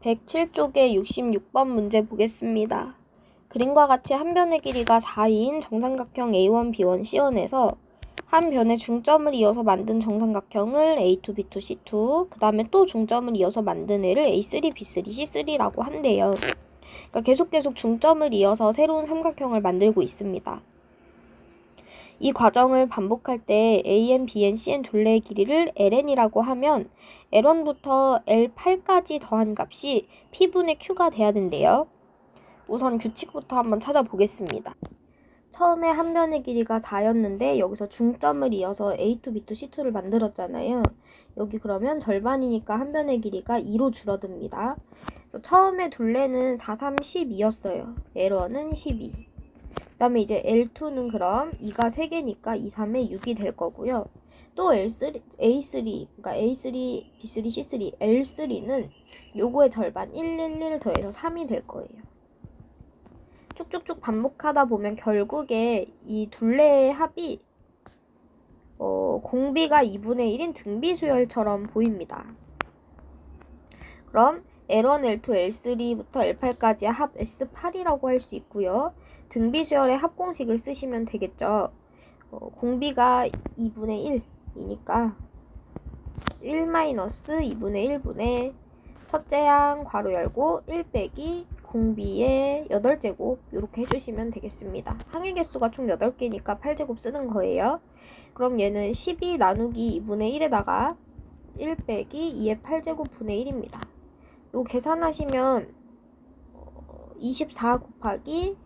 107쪽의 66번 문제 보겠습니다. 그림과 같이 한 변의 길이가 4인 정삼각형 A1, B1, C1에서 한 변의 중점을 이어서 만든 정삼각형을 A2, B2, C2, 그 다음에 또 중점을 이어서 만든 애를 A3, B3, C3라고 한대요. 그러니까 계속 중점을 이어서 새로운 삼각형을 만들고 있습니다. 이 과정을 반복할 때 AN, BN, CN 둘레의 길이를 LN이라고 하면 L1부터 L8까지 더한 값이 P분의 Q가 돼야 된대요. 우선 규칙부터 한번 찾아보겠습니다. 처음에 한 변의 길이가 4였는데 여기서 중점을 이어서 A2, B2, C2를 만들었잖아요. 여기 그러면 절반이니까 한 변의 길이가 2로 줄어듭니다. 그래서 처음에 둘레는 4, 3, 12였어요. L1은 12. 그 다음에 이제 L2는 그럼 2가 3개니까 2, 3에 6이 될 거고요. 또 A3, 그러니까 A3, B3, C3, L3는 요거의 절반 1, 1, 1 더해서 3이 될 거예요. 쭉쭉쭉 반복하다 보면 결국에 이 둘레의 합이 공비가 2분의 1인 등비수열처럼 보입니다. 그럼 L1, L2, L3부터 L8까지의 합 S8이라고 할 수 있고요. 등비수열의 합공식을 쓰시면 되겠죠. 공비가 2분의 1이니까 1-2분의 1분의 첫째 항 괄호 열고 1 빼기 공비의 8제곱 이렇게 해주시면 되겠습니다. 항의 개수가 총 8개니까 8제곱 쓰는 거예요. 그럼 얘는 12 나누기 2분의 1에다가 1 빼기 2의 8제곱 분의 1입니다. 이거 계산하시면 24 곱하기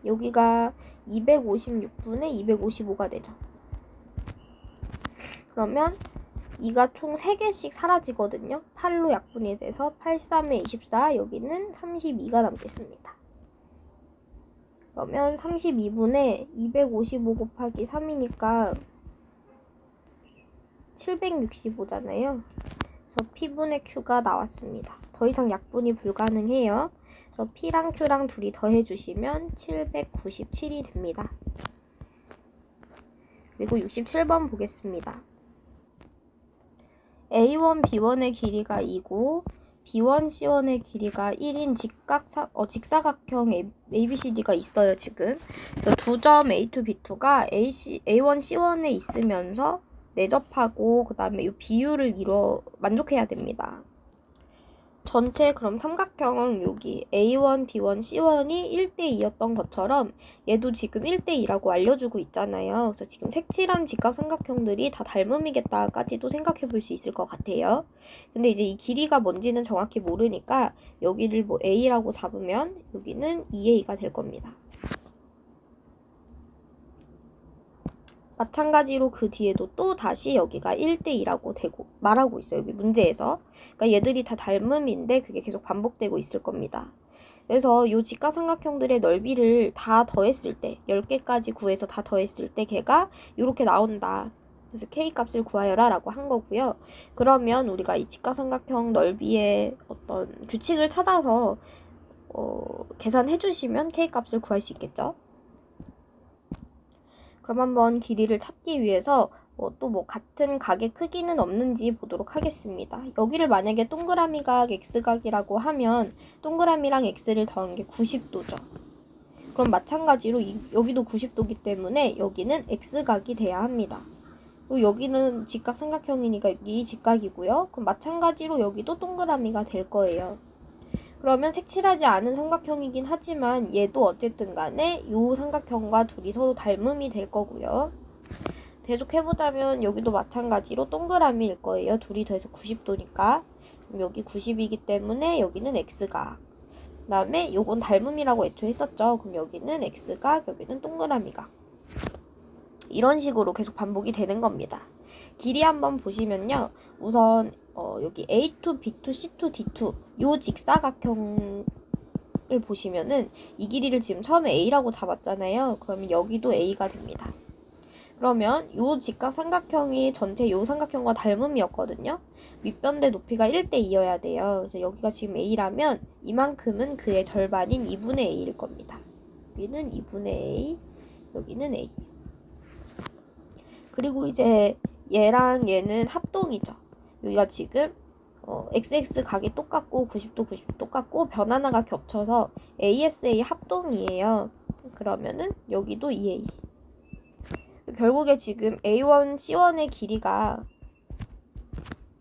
여기가 256분의 255가 되죠. 그러면 2가 총 3개씩 사라지거든요. 8로 약분이 돼서 8, 3에 24, 여기는 32가 남겠습니다. 그러면 32분의 255 곱하기 3이니까 765잖아요. 그래서 P분의 Q가 나왔습니다. 더 이상 약분이 불가능해요. 그래서 P랑 Q랑 둘이 더해주시면 797이 됩니다. 그리고 67번 보겠습니다. A1, B1의 길이가 2고 B1, C1의 길이가 1인 직사각형 ABCD가 있어요, 지금. 그래서 두 점 A2, B2가 A1, C1에 있으면서 내접하고 그 다음에 이 비율을 만족해야 됩니다. 전체 그럼 삼각형은 여기 A1, B1, C1이 1대2였던 것처럼 얘도 지금 1대2라고 알려주고 있잖아요. 그래서 지금 색칠한 직각삼각형들이 다 닮음이겠다까지도 생각해 볼 수 있을 것 같아요. 근데 이제 이 길이가 뭔지는 정확히 모르니까 여기를 뭐 A라고 잡으면 여기는 2A가 될 겁니다. 마찬가지로 그 뒤에도 또 다시 여기가 1대2라고 말하고 있어요. 여기 문제에서. 그러니까 얘들이 다 닮음인데 그게 계속 반복되고 있을 겁니다. 그래서 이 직각삼각형들의 넓이를 다 더했을 때 10개까지 구해서 다 더했을 때 걔가 이렇게 나온다. 그래서 K값을 구하여라 라고 한 거고요. 그러면 우리가 이 직각삼각형 넓이의 어떤 규칙을 찾아서 계산해 주시면 K값을 구할 수 있겠죠. 그럼 한번 길이를 찾기 위해서 또 같은 각의 크기는 없는지 보도록 하겠습니다. 여기를 만약에 동그라미각 X각이라고 하면 동그라미랑 X를 더한 게 90도죠. 그럼 마찬가지로 여기도 90도기 때문에 여기는 X각이 돼야 합니다. 그리고 여기는 직각삼각형이니까 여기 직각이고요. 그럼 마찬가지로 여기도 동그라미가 될 거예요. 그러면 색칠하지 않은 삼각형이긴 하지만 얘도 어쨌든 간에 이 삼각형과 둘이 서로 닮음이 될 거고요. 계속해보자면 여기도 마찬가지로 동그라미일 거예요. 둘이 더해서 90도니까. 그럼 여기 90이기 때문에 여기는 X각. 그 다음에 요건 닮음이라고 애초에 했었죠. 그럼 여기는 X각, 여기는 동그라미각. 이런 식으로 계속 반복이 되는 겁니다. 길이 한번 보시면요. 우선 여기 A2, B2, C2, D2 요 직사각형을 보시면은 이 길이를 지금 처음에 A라고 잡았잖아요. 그러면 여기도 A가 됩니다. 그러면 요 직각삼각형이 전체 요 삼각형과 닮음이었거든요. 윗변대 높이가 1대2여야 돼요. 그래서 여기가 지금 A라면 이만큼은 그의 절반인 2분의 A일 겁니다. 여기는 2분의 A, 여기는 A. 그리고 이제 얘랑 얘는 합동이죠. 여기가 지금 XX 각이 똑같고 90도 90도 똑같고 변 하나가 겹쳐서 ASA 합동이에요. 그러면은 여기도 EA. 결국에 지금 A1, C1의 길이가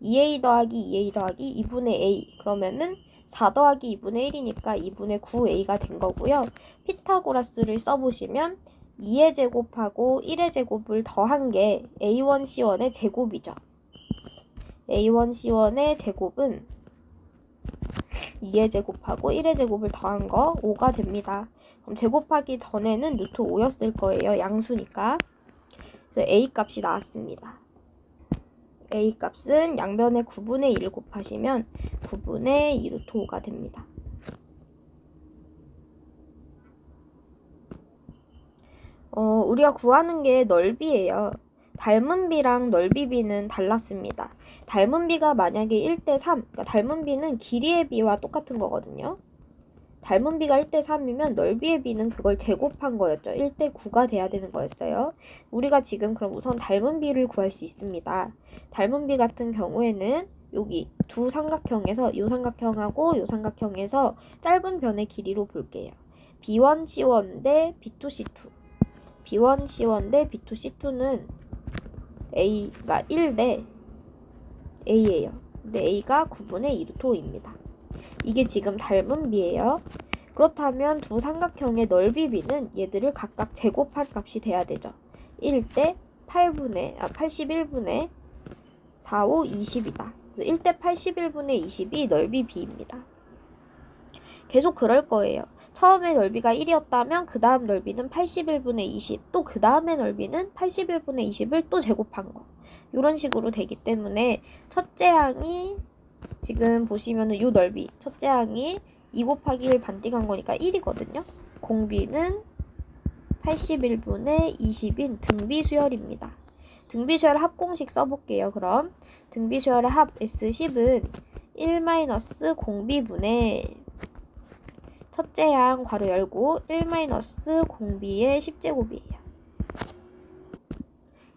2A 더하기 2A 더하기 2분의 A. 그러면은 4 더하기 2분의 1이니까 2분의 9A가 된 거고요. 피타고라스를 써보시면 2의 제곱하고 1의 제곱을 더한 게 A1, C1의 제곱이죠. A1, C1의 제곱은 2의 제곱하고 1의 제곱을 더한 거 5가 됩니다. 그럼 제곱하기 전에는 루트 5였을 거예요. 양수니까. 그래서 A 값이 나왔습니다. A 값은 양변에 9분의 1을 곱하시면 9분의 2 루트 5가 됩니다. 우리가 구하는 게 넓이예요. 닮은 비랑 넓이 비는 달랐습니다. 닮은 비가 만약에 1대3, 그러니까 닮은 비는 길이의 비와 똑같은 거거든요. 닮은 비가 1대3이면 넓이의 비는 그걸 제곱한 거였죠. 1대9가 돼야 되는 거였어요. 우리가 지금 그럼 우선 닮은 비를 구할 수 있습니다. 닮은 비 같은 경우에는 여기 두 삼각형에서 이 삼각형하고 이 삼각형에서 짧은 변의 길이로 볼게요. B1C1 대 B2C2. B1C1 대 B2C2는 A가 1 대 A예요. 근데 A가 9분의 2 루트 5입니다. 이게 지금 닮은 비예요. 그렇다면 두 삼각형의 넓이 비는 얘들을 각각 제곱한 값이 돼야 되죠. 1대 81분의 4, 5, 20이다. 1대 81분의 20이 넓이 b입니다. 계속 그럴 거예요. 처음에 넓이가 1이었다면 그 다음 넓이는 81분의 20, 또 그 다음의 넓이는 81분의 20을 또 제곱한 거. 이런 식으로 되기 때문에 첫째 항이 지금 보시면은 요 넓이, 첫째 항이 2 곱하기 1 반띵한 거니까 1이거든요. 공비는 81분의 20인 등비수열입니다. 등비수열 합공식 써볼게요. 그럼 등비수열의 합 S10은 1 공비분의 첫째 항 괄호 열고 1 공비의 10제곱이에요.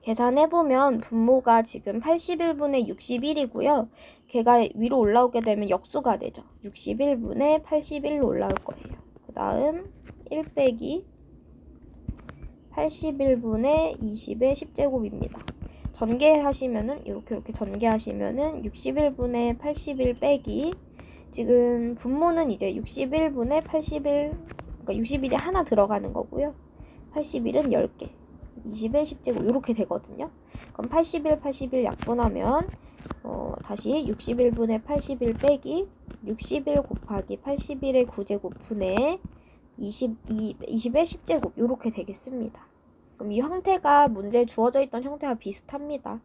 계산해보면 분모가 지금 81분의 61이고요. 걔가 위로 올라오게 되면 역수가 되죠. 61분의 81로 올라올 거예요. 그 다음 1 빼기 81분의 20의 10제곱입니다. 전개하시면은 이렇게 전개하시면은 61분의 81 빼기 지금 분모는 이제 61분의 81, 그러니까 61이 하나 들어가는 거고요. 81은 10개. 20의 10제곱 이렇게 되거든요. 그럼 81 약분하면 다시 61분의 81 빼기 61 곱하기 81의 9제곱 분의 20의 10제곱 이렇게 되겠습니다. 그럼 이 형태가 문제에 주어져 있던 형태와 비슷합니다.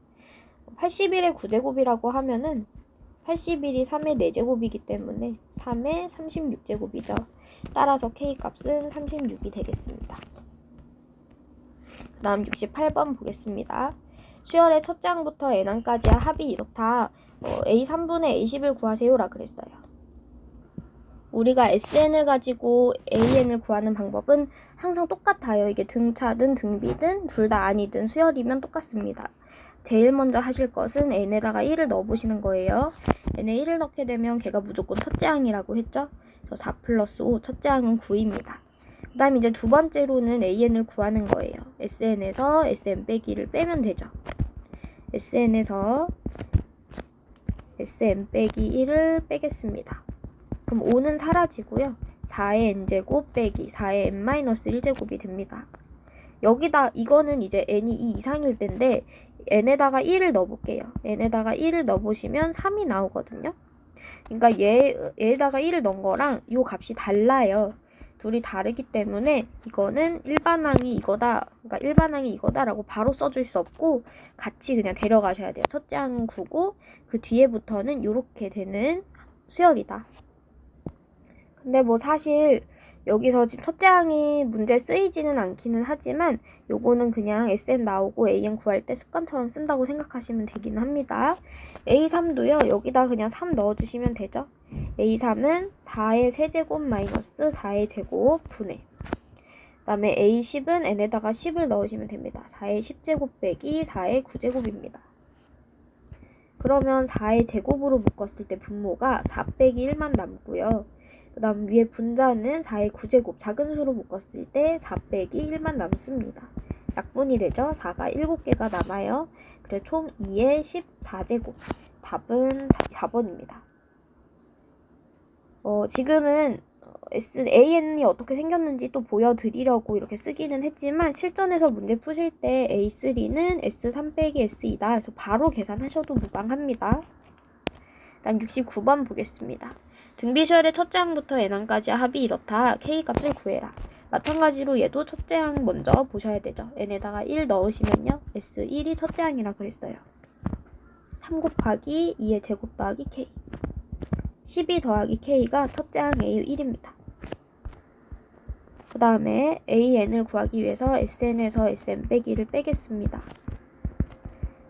81의 9제곱이라고 하면은 81이 3의 4제곱이기 때문에 3의 36제곱이죠. 따라서 K값은 36이 되겠습니다. 그 다음 68번 보겠습니다. 수열의 첫째 항부터 n항까지의 합이 이렇다. A3분의 A10을 구하세요라 그랬어요. 우리가 SN을 가지고 AN을 구하는 방법은 항상 똑같아요. 이게 등차든 등비든 둘 다 아니든 수열이면 똑같습니다. 제일 먼저 하실 것은 n에다가 1을 넣어보시는 거예요. n에 1을 넣게 되면 걔가 무조건 첫째 항이라고 했죠. 그래서 4 플러스 5, 첫째 항은 9입니다. 그 다음 이제 두 번째로는 AN을 구하는 거예요. SN에서 SN 빼기를 빼면 되죠. SN에서 SN 빼기 1을 빼겠습니다. 그럼 5는 사라지고요. 4의 n제곱 빼기 4의 n-1제곱이 됩니다. 여기다 이거는 이제 n이 2 이상일 텐데 n에다가 1을 넣어볼게요. n에다가 1을 넣어보시면 3이 나오거든요. 그러니까 얘에다가 1을 넣은 거랑 요 값이 달라요. 둘이 다르기 때문에 이거는 일반항이 이거다, 그러니까 일반항이 이거다라고 바로 써줄 수 없고 같이 그냥 데려가셔야 돼요. 첫째 항은 9고 그 뒤에부터는 이렇게 되는 수열이다. 근데 뭐 사실 여기서 지금 첫째 항이 문제에 쓰이지는 않기는 하지만 요거는 그냥 SN 나오고 AN 구할 때 습관처럼 쓴다고 생각하시면 되긴 합니다. A3도요. 여기다 그냥 3 넣어주시면 되죠. A3은 4의 세제곱 마이너스 4의 제곱 분의 그 다음에 A10은 n에다가 10을 넣으시면 됩니다. 4의 10제곱 빼기 4의 9제곱입니다. 그러면 4의 제곱으로 묶었을 때 분모가 4 빼기 1만 남고요. 그 다음 위에 분자는 4의 9제곱 작은 수로 묶었을 때 4 빼기 1만 남습니다. 약분이 되죠. 4가 7개가 남아요. 그래 총 2의 14제곱. 답은 4번입니다. 지금은 AN이 어떻게 생겼는지 또 보여드리려고 이렇게 쓰기는 했지만 실전에서 문제 푸실 때 A3는 S3 빼기 S2다. 그래서 바로 계산하셔도 무방합니다. 다음 69번 보겠습니다. 등비수열의 첫째 항부터 n항까지 합이 이렇다. K값을 구해라. 마찬가지로 얘도 첫째 항 먼저 보셔야 되죠. n에다가 1 넣으시면요. S1이 첫째 항이라 그랬어요. 3 곱하기 2의 제곱 더하기 K 12 더하기 K가 첫째 항 A1입니다. 그 다음에 AN을 구하기 위해서 SN에서 SN 빼기 1을 빼겠습니다.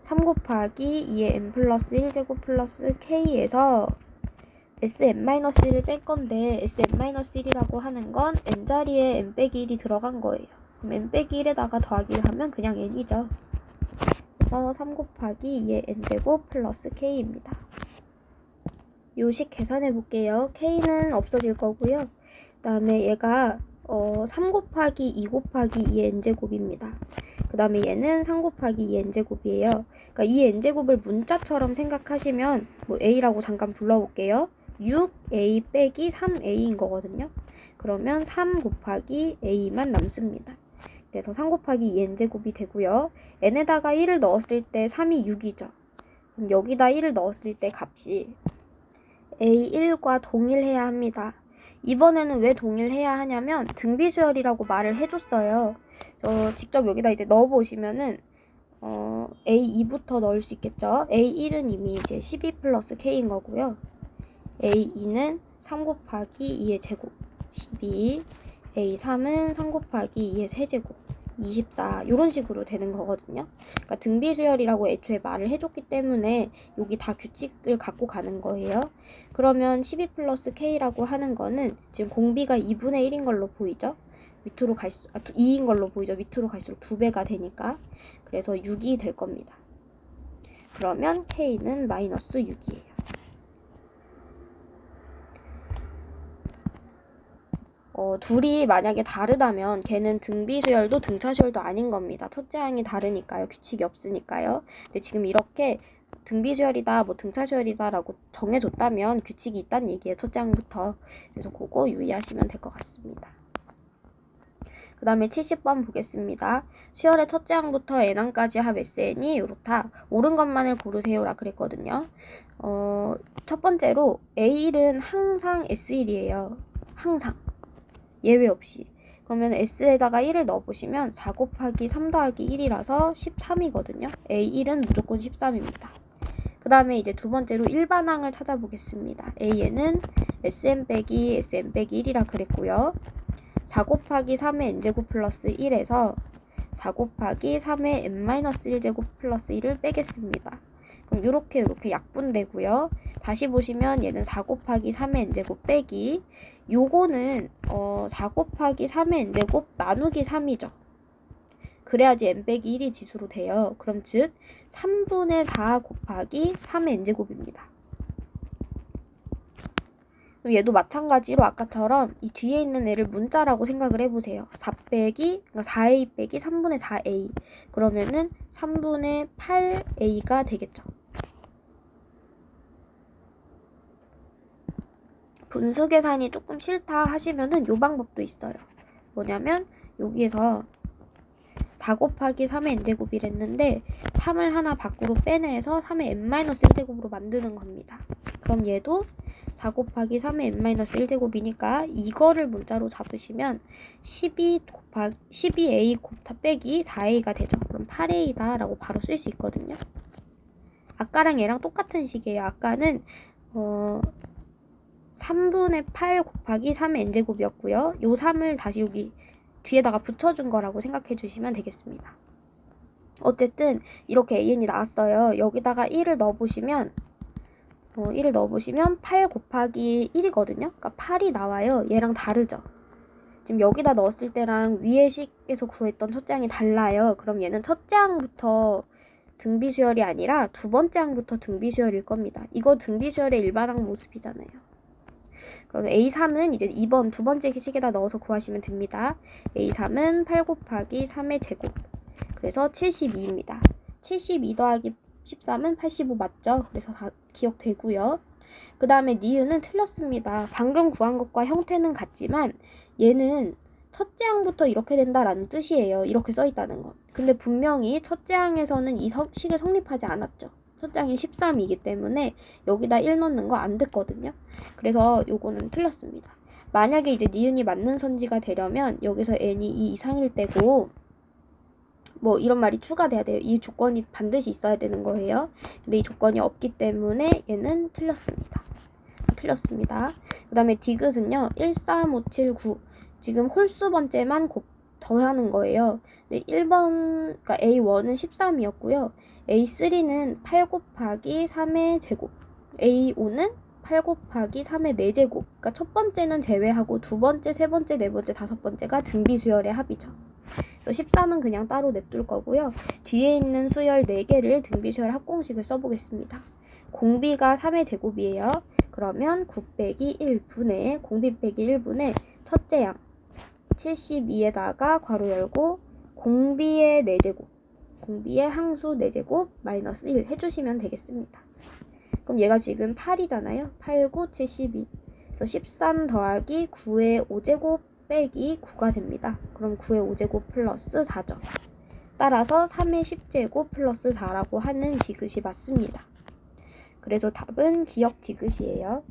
3 곱하기 2의 N 플러스 1제곱 플러스 K에서 SN-1을 뺄 건데 SN-1이라고 하는 건 N자리에 N 빼기 1이 들어간 거예요. 그럼 N 빼기 1에다가 더하기를 하면 그냥 N이죠. 그래서 3 곱하기 2의 N제곱 플러스 K입니다. 요식 계산해 볼게요. K는 없어질 거고요. 그 다음에 얘가 3 곱하기 2 곱하기 2의 n제곱입니다. 그 다음에 얘는 3 곱하기 2의 n제곱이에요. 그러니까 이 n제곱을 문자처럼 생각하시면 뭐 a라고 잠깐 불러볼게요. 6a 빼기 3a인 거거든요. 그러면 3 곱하기 a만 남습니다. 그래서 3 곱하기 2 n제곱이 되고요. n에다가 1을 넣었을 때 3이 6이죠. 그럼 여기다 1을 넣었을 때 값이 A1과 동일해야 합니다. 이번에는 왜 동일해야 하냐면 등비수열이라고 말을 해줬어요. 직접 여기다 이제 넣어보시면은 A2부터 넣을 수 있겠죠. A1은 이미 이제 12 플러스 K인 거고요. A2는 3 곱하기 2의 제곱 12, A3은 3 곱하기 2의 세제곱 24 이런 식으로 되는 거거든요. 그러니까 등비수열이라고 애초에 말을 해줬기 때문에 여기 다 규칙을 갖고 가는 거예요. 그러면 12 플러스 K라고 하는 거는 지금 공비가 2분의 1인 걸로 보이죠? 밑으로 갈수록 2인 걸로 보이죠? 밑으로 갈수록 2배가 되니까. 그래서 6이 될 겁니다. 그러면 K는 마이너스 6이에요. 둘이 만약에 다르다면 걔는 등비수열도 등차수열도 아닌 겁니다. 첫째 항이 다르니까요. 규칙이 없으니까요. 근데 지금 이렇게 등비수열이다, 뭐 등차수열이다 라고 정해줬다면 규칙이 있다는 얘기예요. 첫째 항부터. 그래서 그거 유의하시면 될 것 같습니다. 그 다음에 70번 보겠습니다. 수열의 첫째 항부터 n항까지 합 SN이 이렇다. 옳은 것만을 고르세요라 그랬거든요. 첫 번째로 A1은 항상 S1이에요. 항상. 예외 없이. 그러면 S에다가 1을 넣어보시면 4 곱하기 3 더하기 1이라서 13이거든요. A1은 무조건 13입니다. 그 다음에 이제 두 번째로 일반항을 찾아보겠습니다. A에는 Sn 빼기 Sn 빼기 1이라 그랬고요. 4 곱하기 3의 n제곱 플러스 1에서 4 곱하기 3의 n-1제곱 플러스 1을 빼겠습니다. 그럼 이렇게 약분되고요. 다시 보시면 얘는 4 곱하기 3의 n제곱 빼기 요거는 4 곱하기 3의 n제곱 나누기 3이죠. 그래야지 n 빼기 1이 지수로 돼요. 그럼 즉 3분의 4 곱하기 3의 n제곱입니다. 그럼 얘도 마찬가지로 아까처럼 이 뒤에 있는 애를 문자라고 생각을 해보세요. 4 빼기, 그러니까 4a 빼기 3분의 4a. 그러면은 3분의 8a가 되겠죠. 분수 계산이 조금 싫다 하시면은 요 방법도 있어요. 뭐냐면 여기에서 4 곱하기 3의 n제곱이랬는데 3을 하나 밖으로 빼내서 3의 n-1제곱으로 만드는 겁니다. 그럼 얘도 4 곱하기 3의 n-1제곱이니까 이거를 문자로 잡으시면 12a 빼기 4a가 되죠. 그럼 8a다 라고 바로 쓸 수 있거든요. 아까랑 얘랑 똑같은 식이에요. 아까는 3분의 8 곱하기 3의 n제곱이었고요. 요 3을 다시 여기 뒤에다가 붙여준 거라고 생각해 주시면 되겠습니다. 어쨌든 이렇게 an이 나왔어요. 여기다가 1을 넣어보시면 8 곱하기 1이거든요. 그러니까 8이 나와요. 얘랑 다르죠. 지금 여기다 넣었을 때랑 위의 식에서 구했던 첫째 항이 달라요. 그럼 얘는 첫째 항부터 등비수열이 아니라 두 번째 항부터 등비수열일 겁니다. 이거 등비수열의 일반항 모습이잖아요. 그럼 A3은 이제 2번 두 번째 식에다 넣어서 구하시면 됩니다. A3은 8 곱하기 3의 제곱. 그래서 72입니다. 72 더하기 13은 85 맞죠? 그래서 다 기억되고요. 그 다음에 니은은 틀렸습니다. 방금 구한 것과 형태는 같지만 얘는 첫째 항부터 이렇게 된다라는 뜻이에요. 이렇게 써있다는 것. 근데 분명히 첫째 항에서는 이 식을 성립하지 않았죠. 첫째 항이 13이기 때문에 여기다 1 넣는 거 안 됐거든요. 그래서 요거는 틀렸습니다. 만약에 이제 니은이 맞는 선지가 되려면 여기서 n이 2 이상일 때고 뭐 이런 말이 추가돼야 돼요. 이 조건이 반드시 있어야 되는 거예요. 근데 이 조건이 없기 때문에 얘는 틀렸습니다. 그 다음에 디귿은요. 1, 3, 5, 7, 9 지금 홀수 번째만 더하는 거예요. 근데 1번, 그러니까 A1은 13이었고요. A3는 8 곱하기 3의 제곱. A5는 8 곱하기 3의 4제곱. 그러니까 첫 번째는 제외하고 두 번째, 세 번째, 네 번째, 다섯 번째가 등비수열의 합이죠. 그래서 13은 그냥 따로 냅둘 거고요. 뒤에 있는 수열 4개를 등비수열 합공식을 써보겠습니다. 공비가 3의 제곱이에요. 그러면 9 빼기 1분의 공비 빼기 1분의 첫째 양 72에다가 괄호 열고 공비의 4제곱 공비의 항수 4제곱 마이너스 1 해주시면 되겠습니다. 그럼 얘가 지금 8이잖아요. 8, 9, 72 그래서 13 더하기 9의 5제곱 빼기 9가 됩니다. 그럼 9의 5제곱 플러스 4죠. 따라서 3의 10제곱 플러스 4라고 하는 디귿이 맞습니다. 그래서 답은 기역 디귿이에요.